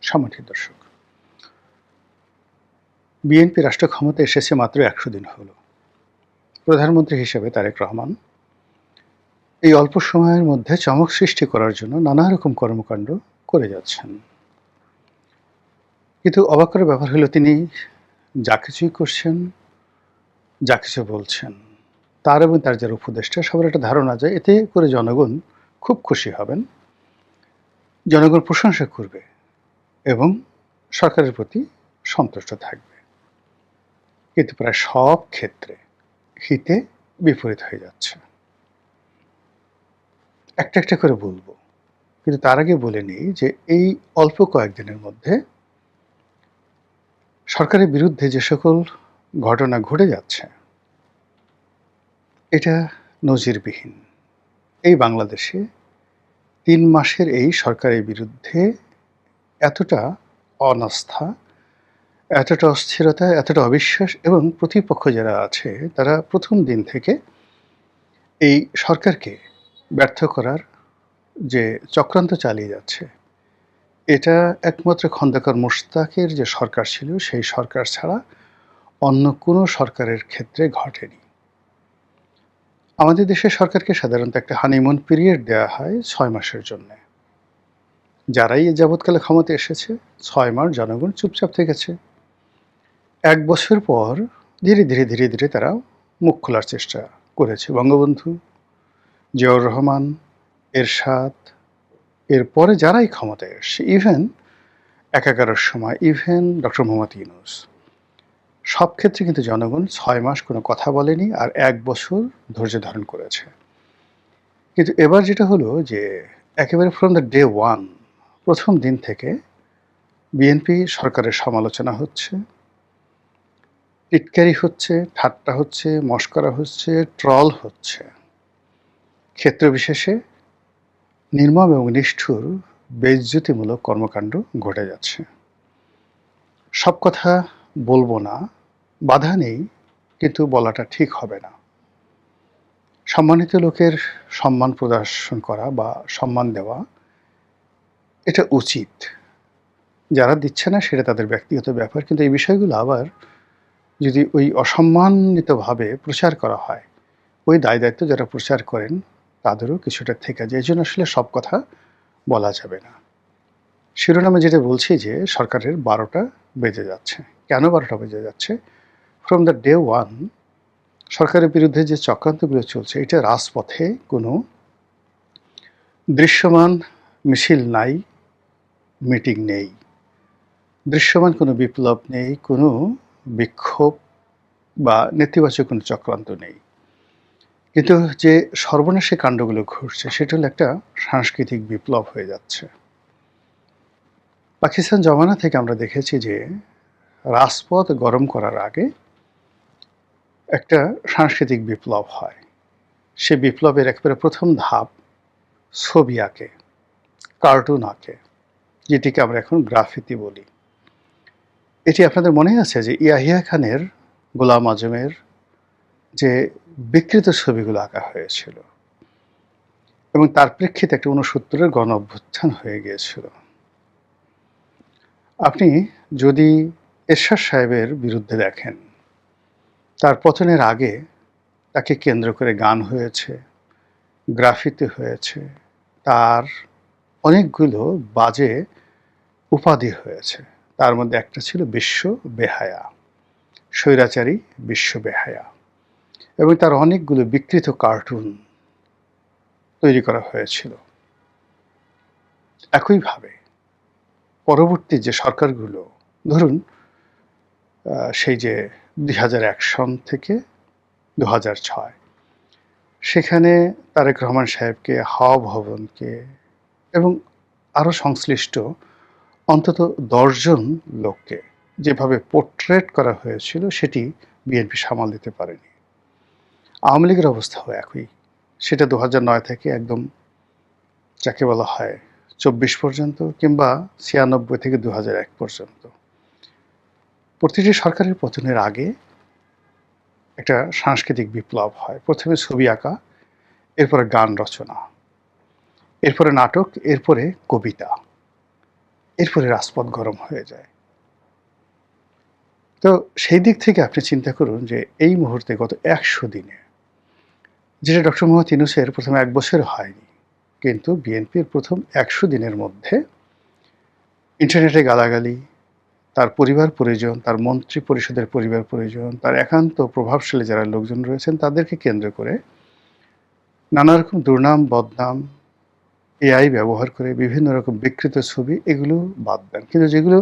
সম্মানিত দর্শক, বিএনপি রাষ্ট্র ক্ষমতায় এসেছে মাত্র ১০০ দিন হলো। প্রধানমন্ত্রী হিসেবে তারেক রহমান এই অল্প সময়ের মধ্যে চমক সৃষ্টি করার জন্য নানা রকম কর্মকাণ্ড করে যাচ্ছেন। কিন্তু অবাক করার ব্যাপার হলো তিনি যা কিছুই করছেন, যা কিছু বলছেন, তার এবং তার যারা উপদেষ্টা সবার একটা ধারণা যায় এতে করে জনগণ খুব খুশি হবেন, জনগণ প্রশংসা করবে এবং সরকারের প্রতি সন্তুষ্ট থাকবে। কিন্তু প্রায় সব ক্ষেত্রে হিতে বিপরীত হয়ে যাচ্ছে। একটা একটা করে বলবো, কিন্তু তার আগে বলে নিই যে এই অল্প কয়েকদিনের মধ্যে সরকারের বিরুদ্ধে যে সকল ঘটনা ঘটে যাচ্ছে এটা নজিরবিহীন। এই বাংলাদেশে ৩ মাসের এই সরকারের বিরুদ্ধে এতটা অনাস্থা, এতটা অস্থিরতা, এতটা অবিশ্বাস এবং প্রতিপক্ষ যারা আছে তারা প্রথম দিন থেকে এই সরকারকে ব্যর্থ করার যে চক্রান্ত চালিয়ে যাচ্ছে, এটা একমাত্র খন্দকার মোশতাকের যে সরকার ছিল সেই সরকার ছাড়া অন্য কোনো সরকারের ক্ষেত্রে ঘটেনি। আমাদের দেশের সরকারকে সাধারণত একটা হানিমুন পিরিয়ড দেওয়া হয় ৬ মাসের জন্যে। যারাই এ যাবৎকালে ক্ষমতায় এসেছে ৬ মাস জনগণ চুপচাপ থেকেছে। ১ বছর পর ধীরে ধীরে তারা মুখ খোলার চেষ্টা করেছে। বঙ্গবন্ধু, জিয়াউর রহমান, এরশাদ, এরপরে যারাই ক্ষমতায় এসছে, ইভেন একাগারের সময়, ইভেন ডক্টর মোহাম্মদ ইউনূস, সব ক্ষেত্রে কিন্তু জনগণ ৬ মাস কোনো কথা বলেনি আর ১ বছর ধৈর্য ধারণ করেছে। কিন্তু এবার যেটা হলো যে একেবারে ফ্রম দ্য ডে ওয়ান, প্রথম দিন থেকে বিএনপি সরকারের সমালোচনা হচ্ছে, টিটকারি হচ্ছে, ঠাট্টা হচ্ছে, মশকরা হচ্ছে, ট্রল হচ্ছে। ক্ষেত্র বিশেষে নির্মম এবং নিষ্ঠুর বেইজ্জতিমূলক কর্মকাণ্ড ঘটে যাচ্ছে। সব কথা বলবো না, বাধা নেই, কিন্তু বলাটা ঠিক হবে না। সম্মানিত লোকের সম্মান প্রদর্শন করা বা সম্মান দেওয়া এটা উচিত। যারা দিচ্ছে না সেটা তাদের ব্যক্তিগত ব্যাপার, কিন্তু এই বিষয়গুলো আবার যদি ওই অসম্মানিতভাবে প্রচার করা হয়, ওই দায়-দায়িত্ব যারা প্রচার করেন তাদেরও কিছুটা থেকে যায়। এজন্য আসলে সব কথা বলা যাবে না। শিরোনামে যেটা বলছি যে সরকারের ১২টা বেজে যাচ্ছে। কেন ১২টা বেজে যাচ্ছে? ফ্রম দ্য ডে ওয়ান সরকারের বিরুদ্ধে যে চক্রান্তগুলো চলছে, এটা রাজপথে কোনো দৃশ্যমান মিছিল নাই, মিটিং নেই। দৃশ্যমান কোনো বিপ্লব নেই, কোনো বিক্ষোভ বা নেতিবাচক কোনো চক্রান্ত নেই। কিন্তু যে সর্বনাশী কাণ্ডগুলো ঘটছে সেটা হলো একটা সাংস্কৃতিক বিপ্লব হয়ে যাচ্ছে। পাকিস্তান জমানা থেকে আমরা দেখেছি যে রাজপথ গরম করার আগে একটা সাংস্কৃতিক বিপ্লব হয়। সে বিপ্লবের একেবারে প্রথম ধাপ ছবি আঁকে, কার্টুন আঁকে, যেটিকে আমরা এখন গ্রাফিতি বলি। এটি আপনাদের মনে আছে যে ইয়াহিয়া খানের গোলাম আজমের যে বিকৃত ছবিগুলো আঁকা হয়েছিল এবং তার প্রেক্ষিতে একটা ৬৯-এর গণ অভ্যুত্থান হয়ে গিয়েছিল। আপনি যদি এরশাদ সাহেবের বিরুদ্ধে দেখেন, তার পতনের আগে তাকে কেন্দ্র করে গান হয়েছে, গ্রাফিতি হয়েছে, তার অনেকগুলো বাজে উপাধি হয়েছে। তার মধ্যে একটা ছিল বিশ্ব বেহায়া, স্বৈরাচারী বিশ্ব বেহায়া, এবং তার অনেকগুলো বিকৃত কার্টুন তৈরি করা হয়েছিল। একইভাবে পরবর্তী যে সরকারগুলো, ধরুন সেই যে ২০০১ সন থেকে ২০০৬, সেখানে তারেক রহমান সাহেবকে, হাওয়া ভবনকে এবং আরও সংশ্লিষ্ট অন্তত ১০ জন লোককে যেভাবে পোর্ট্রেট করা হয়েছিল সেটি বিএনপি সামাল দিতে পারেনি। আওয়ামী লীগের অবস্থাও একই। সেটা ২০০৯ থেকে একদম যাকে বলা হয় ২৪ পর্যন্ত, কিংবা ৯৬ থেকে ২০০১ পর্যন্ত। প্রতিটি সরকারের পতনের আগে একটা সাংস্কৃতিক বিপ্লব হয়। প্রথমে ছবি আঁকা, এরপরে গান রচনা, এরপরে নাটক, এরপরে কবিতা। এরপরে রাজপথ গরম হয়ে যায়। তো সেই দিক থেকে আপনি চিন্তা করুন যে এই মুহূর্তে গত ১০০ দিনে যেটা ডক্টর মোহাম্মদ ইউনূসের প্রথম ১ বছর হয়নি। কিন্তু বিএনপির প্রথম ১০০ দিনের মধ্যে ইন্টারনেটে গালাগালি, তার পরিবার-পরিজন, তার মন্ত্রী পরিষদের পরিবার-পরিজন, তার একান্ত প্রভাবশালী যারা লোকজন রয়েছেন তাদেরকে কেন্দ্র করে নানা রকম দুর্নাম, বদনাম, এআই ব্যবহার করে বিভিন্ন রকম বিকৃত ছবি এগুলো বাদ দেন। কিন্তু যেগুলো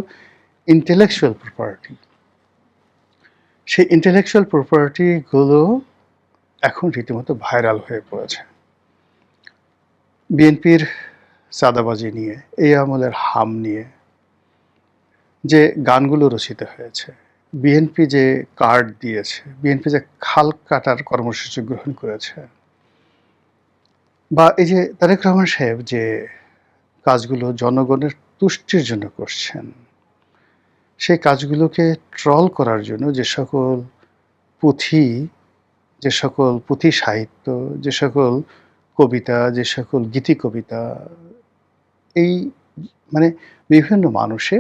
intellectual property সেই intellectual property গুলো এখন রীতিমতো ভাইরাল হয়ে পড়েছে। বিএনপির চাঁদাবাজি নিয়ে, এই আমলের হাম নিয়ে যে গানগুলো রচিত হয়েছে, বিএনপি যে কার্ড দিয়েছে, বিএনপি যে খাল কাটার কর্মসূচি গ্রহণ করেছে, বা এই যে তারেক রহমান সাহেব যে কাজগুলো জনগণের তুষ্টির জন্য করছেন, সেই কাজগুলোকে ট্রল করার জন্য যে সকল পুঁথি, যে সকল পুঁথি সাহিত্য, যে সকল কবিতা, যে সকল গীতি কবিতা, এই মানে বিভিন্ন মানুষে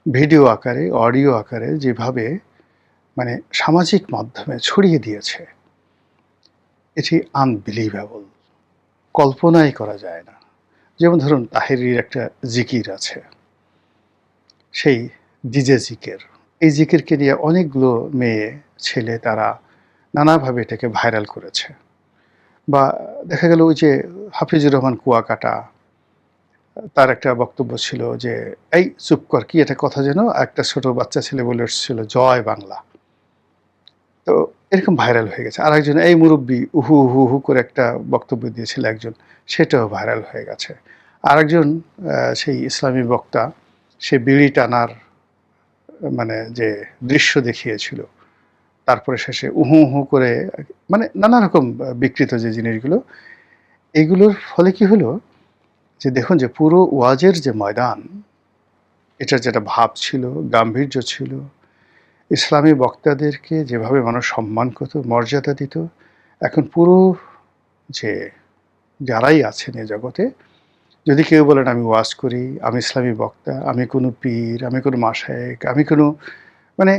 ভিডিও আকারে, অডিও আকারে যেভাবে মানে সামাজিক মাধ্যমে ছড়িয়ে দিয়েছে, এটি আনবিলিভেবল, কল্পনাই করা যায় না। যেমন ধরুন তাহেরির একটা জিকির আছে, সেই ডিজে জিকির, এই জিকিরকে নিয়ে অনেকগুলো মেয়ে ছেলে তারা নানাভাবে এটাকে ভাইরাল করেছে। বা দেখা গেল ওই যে হাফিজুর রহমান কুয়াকাটা, তার একটা বক্তব্য ছিল যে এই চুপ কর, কি একটা কথা যেন একটা ছোট বাচ্চা ছেলে বলে এসেছিল জয় বাংলা, তো এরকম ভাইরাল হয়ে গেছে। আর একজন এই মুরব্বী উহু উহু উহু করে একটা বক্তব্য দিয়েছিল একজন, সেটাও ভাইরাল হয়ে গেছে। আর একজন সেই ইসলামী বক্তা, সে বিড়ি টানার মানে যে দৃশ্য দেখিয়েছিল, তারপরে শেষে উহু উহু করে মানে নানা রকম বিকৃত যে জিনিসগুলো, এগুলোর ফলে কি হলো যে দেখুন যে পুরো ওয়াজের যে ময়দান, এটার যেটা ভাব ছিল, গাম্ভীর্য ছিল, ইসলামী বক্তাদেরকে যেভাবে মানুষ সম্মান করত, মর্যাদা দিত, এখন পুরো যে যারাই আছেন এ জগতে, যদি কেউ বলেন আমি ওয়াজ করি, আমি ইসলামী বক্তা, আমি কোনো পীর, আমি কোনো মাশায়েখ, আমি কোনো মানে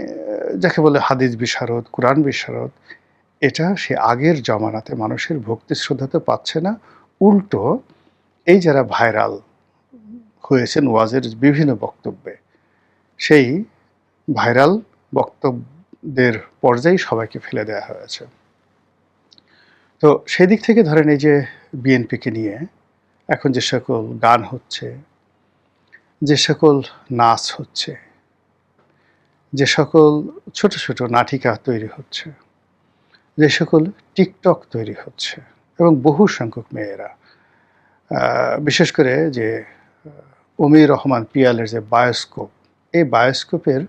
যাকে বলে হাদিস বিশারদ, কোরআন বিশারদ, এটা সে আগের জমানাতে মানুষের ভক্তি শ্রদ্ধা তো পাচ্ছে না, উল্টো এই যারা ভাইরাল হয়েছেন ওয়াজের বিভিন্ন বক্তব্যে, সেই ভাইরাল বক্তব্যের পর্যায়ে সবাইকে ফেলে দেওয়া হয়েছে। তো সেদিক থেকে ধরেন এই যে বিএনপিকে নিয়ে এখন যে সকল গান হচ্ছে, যে সকল নাচ হচ্ছে, যে সকল ছোট ছোট নাটিকা তৈরি হচ্ছে, যে সকল টিকটক তৈরি হচ্ছে, এবং বহু সংখ্যক মেয়েরা বিশেষ করে যে অমির রহমান পিয়ালের যে বায়োস্কোপ, এই বায়োস্কোপের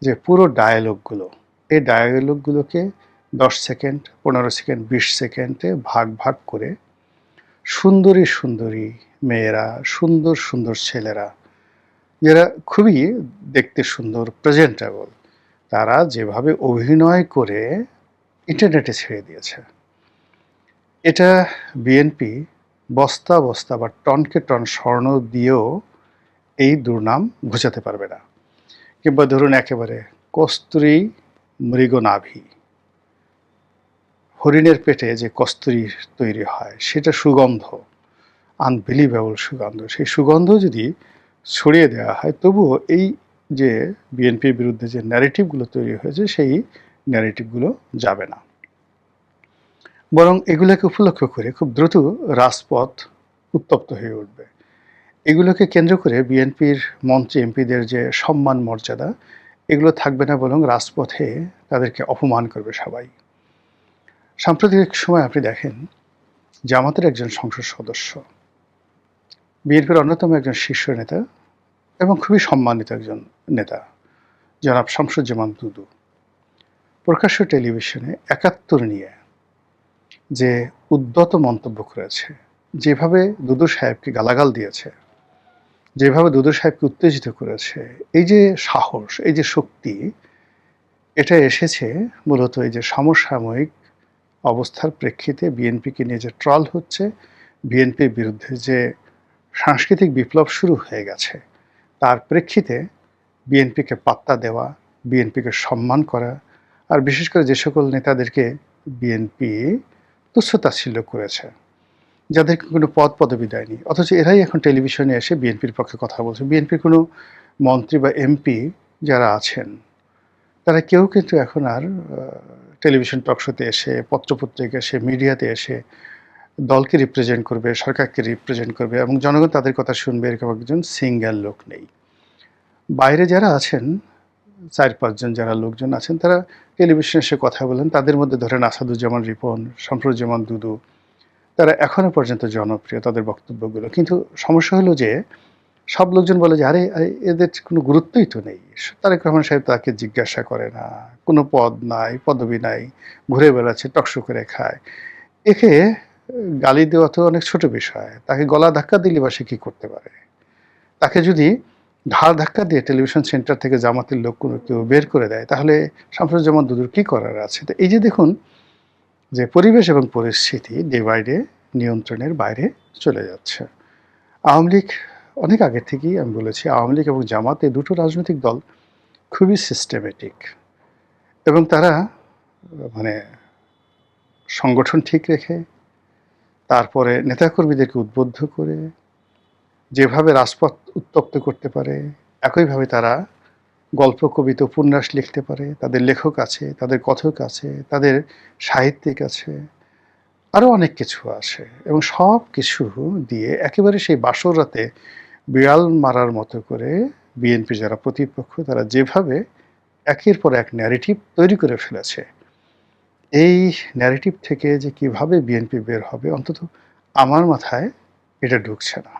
যে পুরো ডায়ালগগুলো, এই ডায়ালগগুলোকে 10 সেকেন্ড, 15 সেকেন্ড, 20 সেকেন্ডে ভাগ ভাগ করে সুন্দরী সুন্দরী মেয়েরা, সুন্দর সুন্দর ছেলেরা, যারা খুবই দেখতে সুন্দর, প্রেজেন্টেবল, তারা যেভাবে অভিনয় করে ইন্টারনেটে ছেড়ে দিয়েছে, এটা বিএনপি বস্তা বস্তা বা টনকে টন স্বর্ণ দিয়েও এই দুর্নাম ঘুচাতে পারবে না। কিংবা ধরুন একেবারে কস্তুরী মৃগনাভি, হরিণের পেটে যে কস্তুরী তৈরি হয়, সেটা সুগন্ধ, আনবিলিভেবল সুগন্ধ, সেই সুগন্ধ যদি ছড়িয়ে দেওয়া হয়, তবুও এই যে বিএনপির বিরুদ্ধে যে ন্যারেটিভগুলো তৈরি হয়েছে, সেই ন্যারেটিভগুলো যাবে না। বরং এগুলোকে উপলক্ষ করে খুব দ্রুত রাজপথ উত্তপ্ত হয়ে উঠবে। এগুলোকে কেন্দ্র করে বিএনপির মন্ত্রী এমপিদের যে সম্মান মর্যাদা, এগুলো থাকবে না, বরং রাজপথে তাদেরকে অপমান করবে সবাই। সাম্প্রতিক সময় আপনি দেখেন জামাতের একজন সংসদ সদস্য, বিএনপির অন্যতম একজন শীর্ষ নেতা এবং খুবই সম্মানিত একজন নেতা, জনাব শামসুজ্জামান দুদু, প্রকাশ্য টেলিভিশনে ৭১ নিয়ে যে উদ্ধত মন্তব্য করেছে, যেভাবে দুদু সাহেবকে গালাগাল দিয়েছে, যেভাবে দুদু সাহেবকে উত্তেজিত করেছে, এই যে সাহস, এই যে শক্তি, এটা এসেছে মূলত এই যে সমসাময়িক অবস্থার প্রেক্ষিতে বিএনপিকে নিয়ে যে ট্রল হচ্ছে, বিএনপির বিরুদ্ধে যে সাংস্কৃতিক বিপ্লব শুরু হয়ে গেছে, তার প্রেক্ষিতে বিএনপিকে পাত্তা দেওয়া, বিএনপিকে সম্মান করা, আর বিশেষ করে যে সকল নেতাদেরকে বিএনপি তুচ্ছ-তাচ্ছিল্য করেছে, যাদেরকে কোনো পদ-পদবি দেয়নি, অথচ এরাই এখন টেলিভিশনে এসে বিএনপির পক্ষে কথা বলছে। বিএনপির কোনো মন্ত্রী বা এমপি যারা আছেন, তারা কেউ কিন্তু এখন আর টেলিভিশন টক শোতে এসে, পত্র-পত্রিকায় এসে, মিডিয়াতে এসে দলকে রিপ্রেজেন্ট করবে, সরকারকে রিপ্রেজেন্ট করবে এবং জনগণ তাদের কথা শুনবে, এরকম একজন সিঙ্গেল লোক নেই। বাইরে যারা আছেন, ৪-৫ জন যারা লোকজন আছেন, তারা টেলিভিশনে এসে কথা বলেন। তাদের মধ্যে ধরেন আসাদুজ্জামান রিপন, শামসুজ্জামান দুদু, তারা এখনো পর্যন্ত জনপ্রিয় তাদের বক্তব্যগুলো। কিন্তু সমস্যা হলো যে সব লোকজন বলে যে আরে এদের কোনো গুরুত্বই তো নেই। তারেক রহমান সাহেব তাকে জিজ্ঞাসা করে না, কোনো পদ নাই, পদবি নাই, ঘুরে বেড়াচ্ছে, টকশো করে খায়। একে গালি দেওয়া তো অনেক ছোট বিষয়। তাকে গলা ধাক্কা দিলে বা সে কি করতে পারে? তাকে যদি ঘাড় ধাক্কা দিয়ে টেলিভিশন সেন্টার থেকে জামাতের লোক কোনো কেউ বের করে দেয়, তাহলে শামসুজ্জামান দুদুর কি করার আছে? তো এই যে দেখুন যে পরিবেশ এবং পরিস্থিতি ডে বাই ডে নিয়ন্ত্রণের বাইরে চলে যাচ্ছে। আওয়ামী লীগ অনেক আগে থেকেই আমি বলেছি, আওয়ামী লীগ এবং জামাত এই দুটো রাজনৈতিক দল খুবই সিস্টেমেটিক এবং তারা মানে সংগঠন ঠিক রেখে, তারপরে নেতাকর্মীদেরকে উদ্বুদ্ধ করে যেভাবে রাজপথ উত্তপ্ত করতে পারে, একইভাবে তারা গল্প, কবিতা, উপন্যাস লিখতে পারে। তাদের লেখক আছে, তাদের কথক আছে, তাদের সাহিত্যিক আছে, আরও অনেক কিছু আছে এবং সব কিছু দিয়ে একেবারে সেই বাসর রাতে বিড়াল মারার মতো করে বিএনপি যারা প্রতিপক্ষ, তারা যেভাবে একের পর এক ন্যারেটিভ তৈরি করে ফেলেছে, এই ন্যারেটিভ থেকে যে কিভাবে বিএনপি বের হবে, অন্তত আমার মাথায় এটা ঢুকছে না।